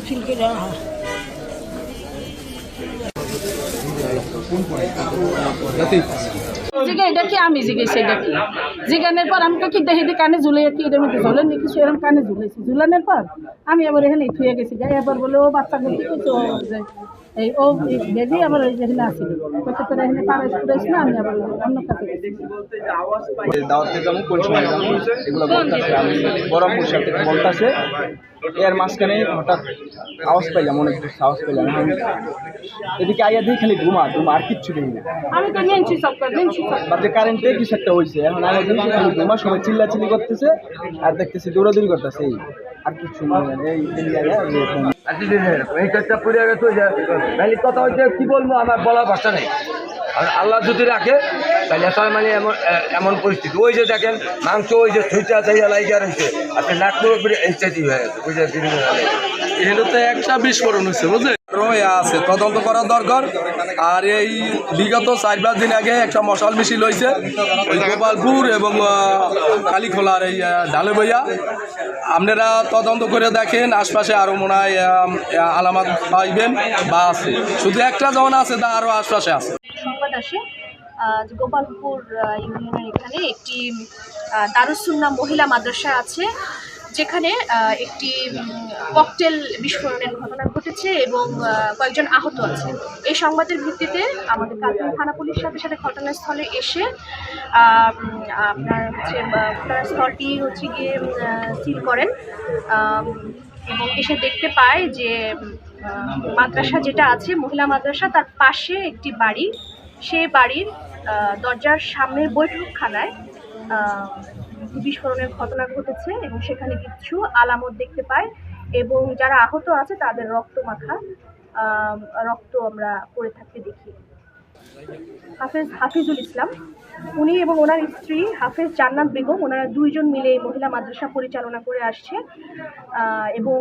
সিল্কে যাওয়া হয়। জিগে এটা কি আমি জিগেছি এটা কি জিগানোর পর আমি কি দেখি কানে ঝুলে কি এটার মধ্যে ঝোলেন কিছু এরকম কানে ঝুলেছি ঝুলানোর পর আমি আবার এখানে থুয়ে গেছি যাই এবার বলে ও বাচ্চাকে কি করছে ও এই ও বেবি আবার ওই যেখানে আসছিল বলছে তোরা এখানে পাড়ায় ঘুরেছ না আমি আবার অন্য কাছে গেছি। দাওয়াত থেকে যাবো পরিচয় যাবো এগুলো বলতেছে আমি গরম পোশাক থেকে বলতেছে এর মাঝখানে হঠাৎ আওয়াজ পাইলাম অনেক আওয়াজ পাইলাম এদিকে আইয়া দিয়ে খালি ঘুমা আর কিচ্ছু দেখি না আমি তো নিয়েছি সব বাদে কারেন্টে কিছু একটা হয়েছে এখন আইয়া দিয়ে খালি ঘুমা সবাই চিল্লাচিল্লি করতেছে আর দেখতেছি দৌড়াদৌড়ি করতেছে এই আর কিছু এই চারটা পড়ে গেছে কথা হচ্ছে কি বলবো আমার বলার ভাষা নেই। আর আল্লাহ যদি রাখে তাহলে তার মানে এমন এমন পরিস্থিতি ওই যে দেখেন মাংস ওই যে থইটা চাইয়া লাইগা রয়েছে আপনি নাক পুরো এই চাইতেই হয়ে গেছে বুঝে এটা তো একটা বিস্ফোরণ হচ্ছে বুঝলেন আছে তদন্ত করার দরকার। আর এই বিগত 4-5 দিন আগে একটা মশাল মিছিল হয়েছে ওই গোপালপুর এবং কালীখোলার এই ঢালে বইয়া আপনারা তদন্ত করে দেখেন আশপাশে আরও মনে হয় আলামত পাইবেন বা আছে শুধু একটা যখন আছে তা আরও আশপাশে আছে। সংবাদ আসে গোপালপুর ইউনিয়নের এখানে একটি দারুস সুন্নাহ মহিলা মাদ্রাসা আছে যেখানে একটি ককটেল বিস্ফোরণের ঘটনা ঘটেছে এবং কয়েকজন আহত আছে। এই সংবাদের ভিত্তিতে আমাদের কালকিনি থানা পুলিশ সাথে সাথে ঘটনাস্থলে এসে আপনার হচ্ছে ঘটনাস্থলটি হচ্ছে গিয়ে সিল করেন এবং এসে দেখতে পায় যে মাদ্রাসা যেটা আছে মহিলা মাদ্রাসা তার পাশে একটি বাড়ি, সেই বাড়ির দরজার সামনের বৈঠকখানায় বিস্ফোরণের ঘটনা ঘটেছে এবং সেখানে কিছু আলামত দেখতে পায় এবং যারা আহত আছে তাদের রক্ত আমরা পড়ে থাকতে দেখি। হাফিজুল ইসলাম উনি এবং ওনার স্ত্রী হাফেজ জান্নাত বেগম ওনারা দুইজন মিলে এই মহিলা মাদ্রাসা পরিচালনা করে আসছে এবং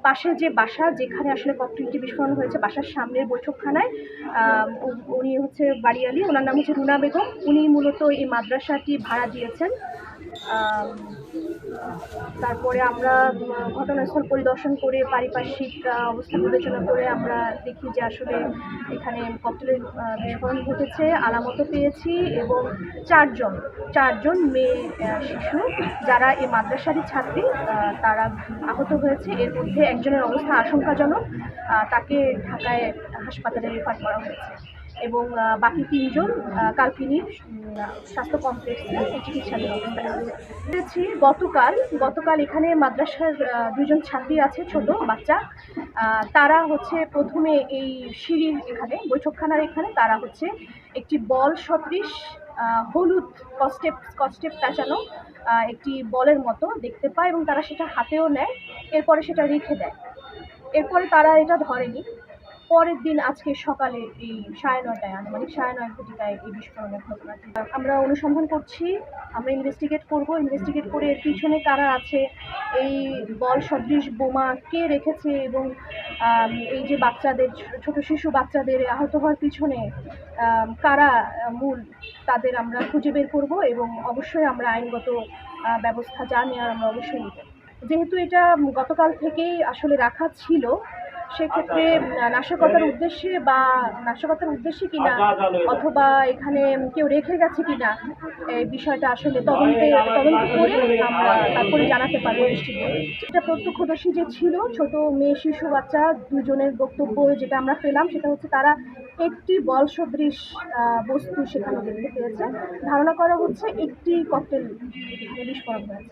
পাশে যে বাসা যেখানে আসলে ককটেলটি বিস্ফোরণ হয়েছে বাসার সামনের বৈঠকখানায় উনি হচ্ছে বাড়িয়ালি, ওনার নাম হচ্ছে রুনা বেগম, উনি মূলত এই মাদ্রাসাটি ভাড়া দিয়েছেন। তারপরে আমরা ঘটনাস্থল পরিদর্শন করে পারিপার্শ্বিক অবস্থা বিবেচনা করে আমরা দেখি যে আসলে এখানে ককটেলের বিস্ফোরণ ঘটেছে, আলামতও পেয়েছি এবং চারজন মেয়ে শিশু যারা এই মাদ্রাসারই ছাত্রী তারা আহত হয়েছে। এর মধ্যে একজনের অবস্থা আশঙ্কাজনক, তাকে ঢাকায় হাসপাতালে রেফার করা হয়েছে এবং বাকি 3 জন কালকিনির স্বাস্থ্য কমপ্লেক্সে চিকিৎসাধীন অবস্থায় আছে। গতকাল এখানে মাদ্রাসার 2 জন ছাত্রী আছে, ছোট বাচ্চা, তারা হচ্ছে প্রথমে এই সিঁড়ির এখানে বৈঠকখানার এখানে তারা হচ্ছে একটি বল সদৃশ হলুদ স্কচটেপ পেঁচানো একটি বলের মতো দেখতে পায় এবং তারা সেটা হাতেও নেয়, এরপরে সেটা রেখে দেয়। এরপরে তারা এটা ধরেনি। পরের দিন আজকে সকালে এই 9:30 আনুমানিক 9:30 ঘটিকায় এই বিস্ফোরণের ঘটনাটি আমরা অনুসন্ধান করছি, আমরা ইনভেস্টিগেট করে এর পিছনে কারা আছে, এই বল সদৃশ বোমা কে রেখেছে এবং এই যে বাচ্চাদের ছোট শিশু বাচ্চাদের আহত হওয়ার পিছনে কারা মূল তাদের আমরা খুঁজে বের করব এবং অবশ্যই আমরা আইনগত ব্যবস্থা যা নেওয়ার আমরা অবশ্যই নিব। যেহেতু এটা গতকাল থেকেই আসলে রাখা ছিল সেক্ষেত্রে নাশকতার উদ্দেশ্যে কিনা অথবা এখানে কেউ রেখে গেছে কিনা এই বিষয়টা আসলে তদন্ত করে আমরা তারপরে জানাতে পারবো নিশ্চিত। এটা প্রত্যক্ষদর্শী যে ছিল ছোট মেয়ে শিশু বাচ্চা 2 জনের বক্তব্য যেটা আমরা পেলাম সেটা হচ্ছে তারা একটি বল সদৃশ বস্তু সেখানে দেখতে পেয়েছে, ধারণা করা হচ্ছে একটি ককটেল বিস্ফোরণ হয়েছে।